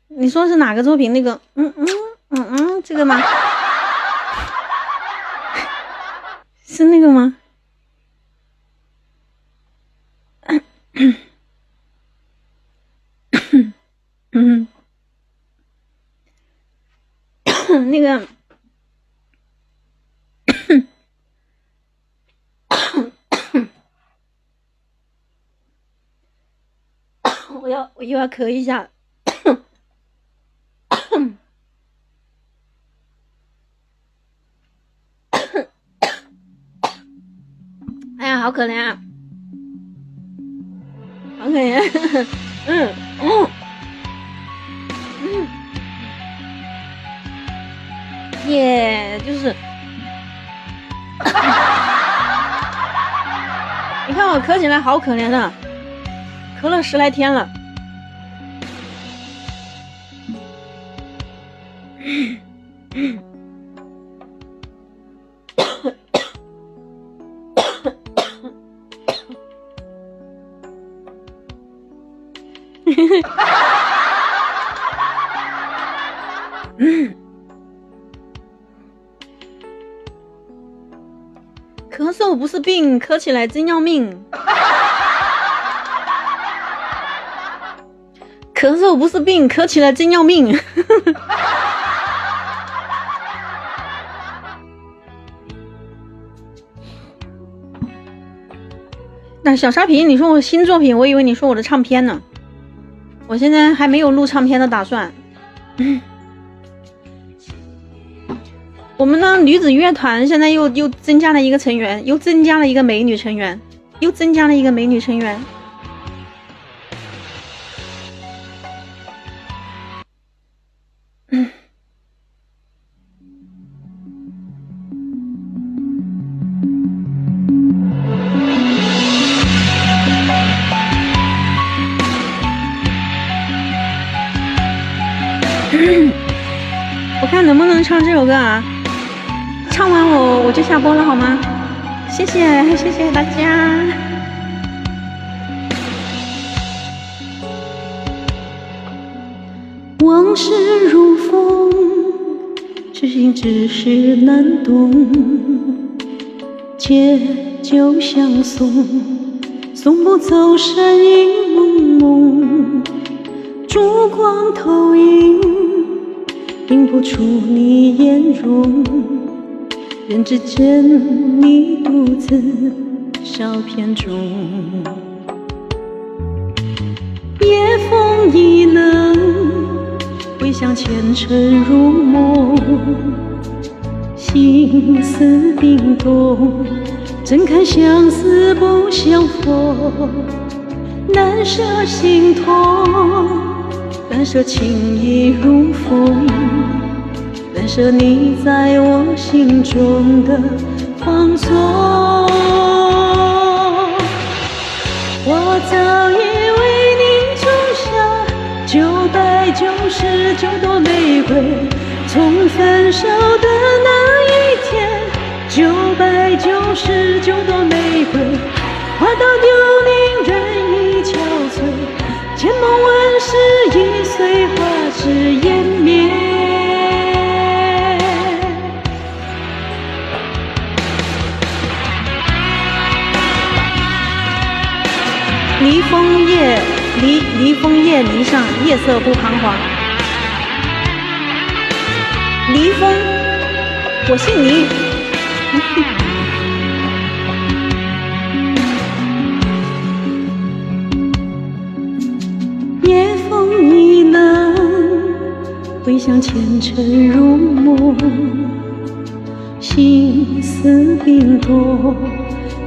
你说是哪个作品？那个，这个吗？是那个吗？那个，我又要咳一下。哎呀，好可怜啊，好可怜。耶，就是，你看我咳起来好可怜的，咳了10来天了。咳嗽不是病，咳起来真要命。咳嗽不是病，咳起来真要命。那小沙皮，你说我新作品，我以为你说我的唱片呢。我现在还没有录唱片的打算。我们呢，女子乐团现在又增加了一个成员，又增加了一个美女成员。我看能不能唱这首歌啊？唱完我就下播了好吗？谢谢大家。往事如风，痴心只是难懂。借酒相送，送不走山影蒙蒙。烛光投影，映不出你颜容。人只见你独自笑片中，夜风已冷，回想前尘如梦，心思冰冻，怎堪相思不相逢，难舍心痛，难舍情意如风，难舍你在我心中的放纵。我早已为你种下999朵玫瑰，从分手的那一天，999朵玫瑰花到凋零，人已憔悴，千梦万世已随花枝湮灭。离枫叶篱上，夜色不彷徨。离枫，我姓离。夜风已冷，回想前尘如梦，心思冰冻，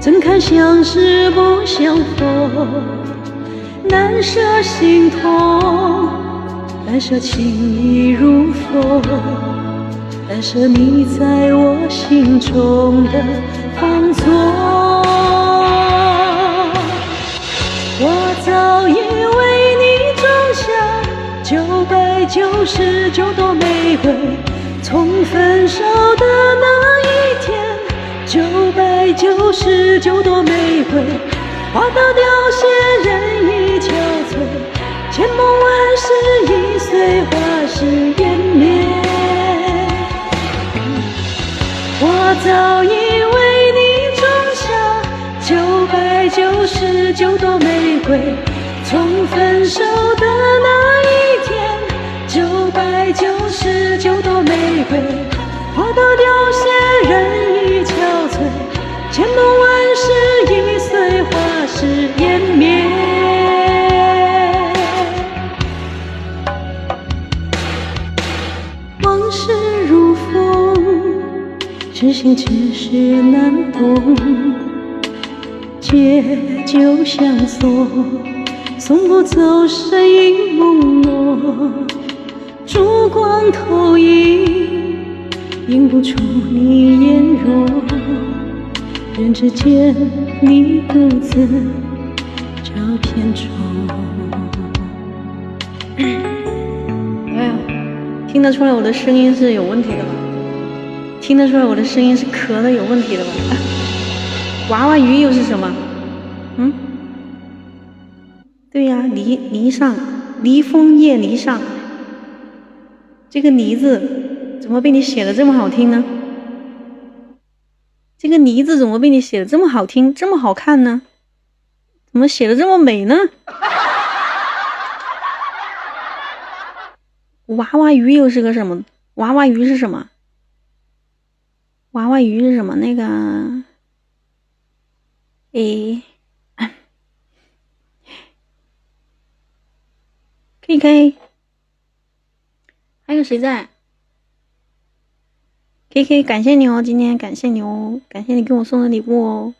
怎堪相识不相逢，难舍心痛，难舍情意如风，难舍你在我心中的放纵。我早已为你种下999朵玫瑰，从分手的那一天，999朵玫瑰花到凋谢，人已憔悴，千梦万世已随碎花事湮灭。我早已为你种下999朵玫瑰，从分手的那一天，999朵玫瑰，花都凋谢，人已憔悴，千梦万世已碎，花事湮灭。往事如风，痴心只是难懂，借酒相送，送不走身影朦胧，烛光投影，映不出你颜容，人只见你独自照片中。哎呀，听得出来我的声音是有问题的吧？听得出来我的声音是咳的有问题的吧？娃娃鱼又是什么？对呀，篱上，离枫叶篱上，这个梨字怎么被你写的这么好听呢？这个梨字怎么被你写的这么好听，这么好看呢？怎么写的这么美呢？娃娃鱼又是个什么？娃娃鱼是什么？娃娃鱼是什么？那个，KK， 还有谁在 ？KK， 感谢你哦，今天感谢你哦，感谢你给我送的礼物哦。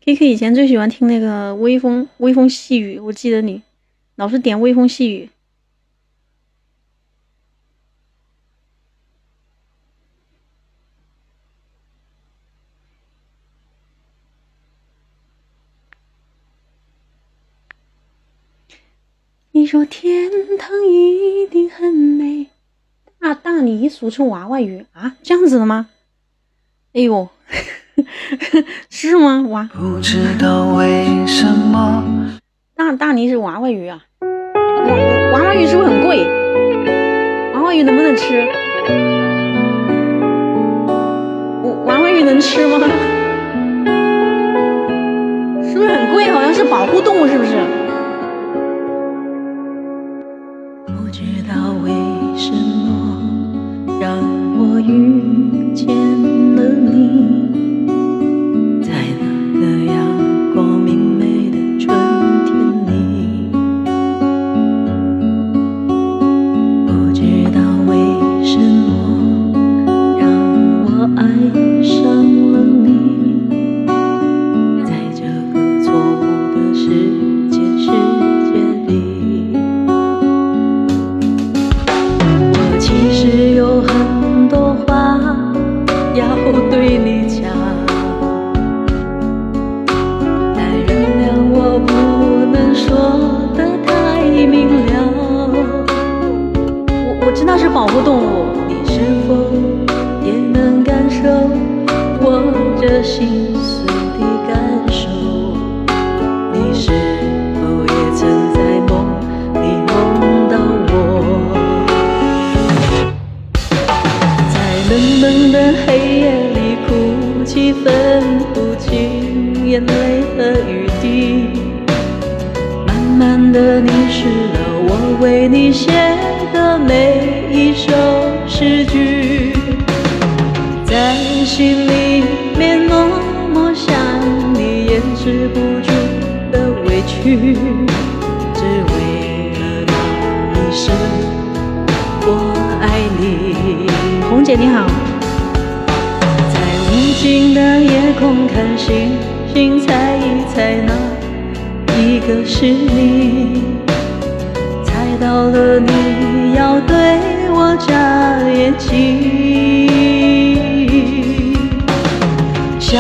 KK 以前最喜欢听那个微风细雨，我记得你老是点微风细雨。你说天堂一定很美，大梨俗称娃娃鱼啊，这样子的吗？哎呦，是吗？不知道为什么大梨是娃娃鱼啊？娃娃鱼是不是很贵？娃娃鱼能不能吃？娃娃鱼能吃吗？是不是很贵？好像是保护动物，是不是？不知道为什么让我遇见了你，在那个阳光明媚的春天里。不知道为什么让我爱上了你，在这个错误的世界里。我其实有很多话要对你讲，但原谅我不能说得太明了。我知道是保护动物，你是否也能感受我这心碎的感受？你是否也曾在梦里梦到我？在冷冷的黑夜里哭泣，分不清眼泪和雨滴。慢慢的凝视了我为你写的每一首诗句，在心里面默默想你，掩饰不住的委屈，只为了那一声我爱你。红姐你好。在无尽的夜空看星星，猜一猜哪一个是你，猜到了你要对我眨眼睛，想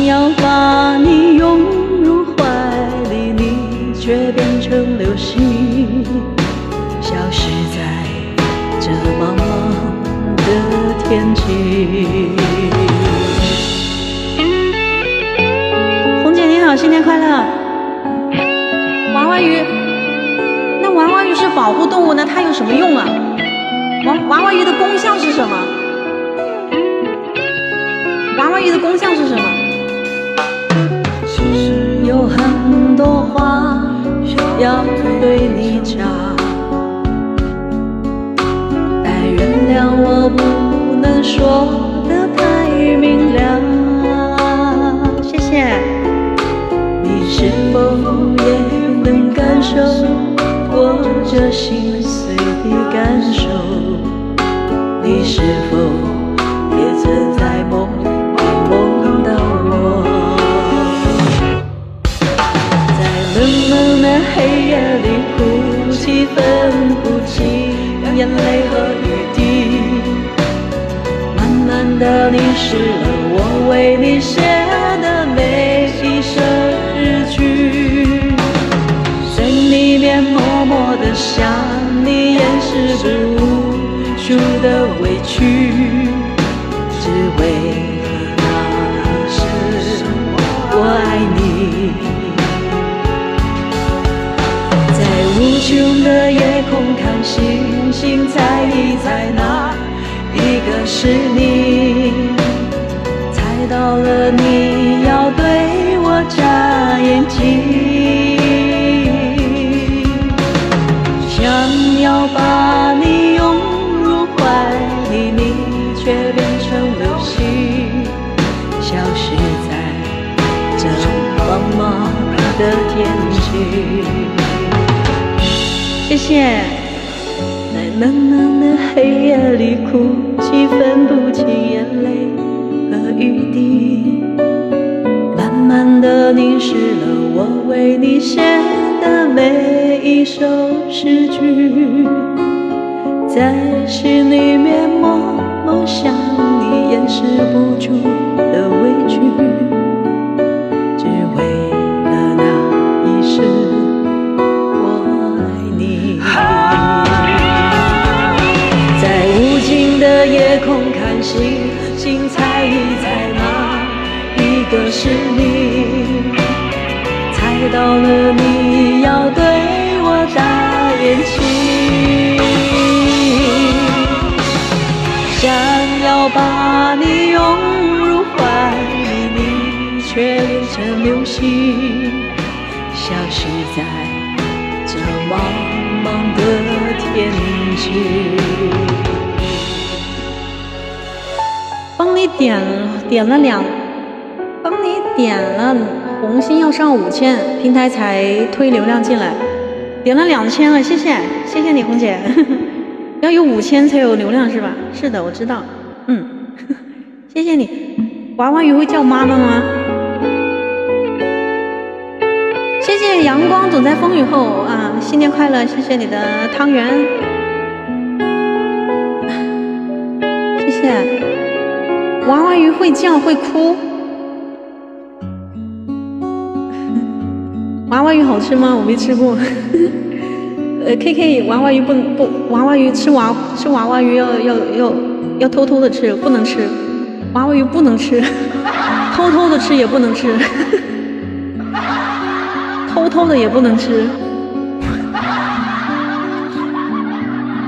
要把你拥入怀里，你却变成流星，消失在这茫茫的天际。红姐你好，新年快乐！娃娃鱼，那娃娃鱼是保护动物，那它有什么用啊？娃娃鱼的功效是什么？娃娃鱼的功效是什么？其实有很多话要对你讲，但原谅我不能说得太明亮。谢谢。你是否也能感受我这心碎的感受？你是否也曾在梦里梦到我？在冷冷的黑夜里哭泣，分不清眼泪和雨滴。慢慢的淋湿了我为你写的每一首日剧，心里面默默的想你，掩饰不住的委屈，只为了那一声我爱你。在无穷的夜空看星星，猜一猜哪一个是你？猜到了你要对我眨眼睛，想要把你拥入怀里，你却变成流星，消失在这茫茫的天际。谢谢。在冷冷的黑夜里哭泣，分不清眼泪和雨滴，慢慢的凝视了我为你写的每一首诗句，在心里面默默想你，掩饰不住的委屈，只为了那一声我爱你。在无尽的夜空看星星，猜一猜哪一个是你？猜到了你要对我眨眼睛，想要把你拥入怀里，你却变成流星，消失在这茫茫的天际。帮你点了红心要上5000，平台才推流量进来，点了2000了，谢谢你红姐。要有5000才有流量是吧？是的，我知道。谢谢你。娃娃鱼会叫妈妈吗？谢谢阳光总在风雨后啊！新年快乐！谢谢你的汤圆，谢谢。娃娃鱼会叫会哭。娃娃鱼好吃吗？我没吃过。KK 娃娃鱼不娃娃鱼吃娃娃鱼要偷偷的吃，不能吃。娃娃鱼不能吃，偷偷的吃也不能吃，偷偷的也不能吃。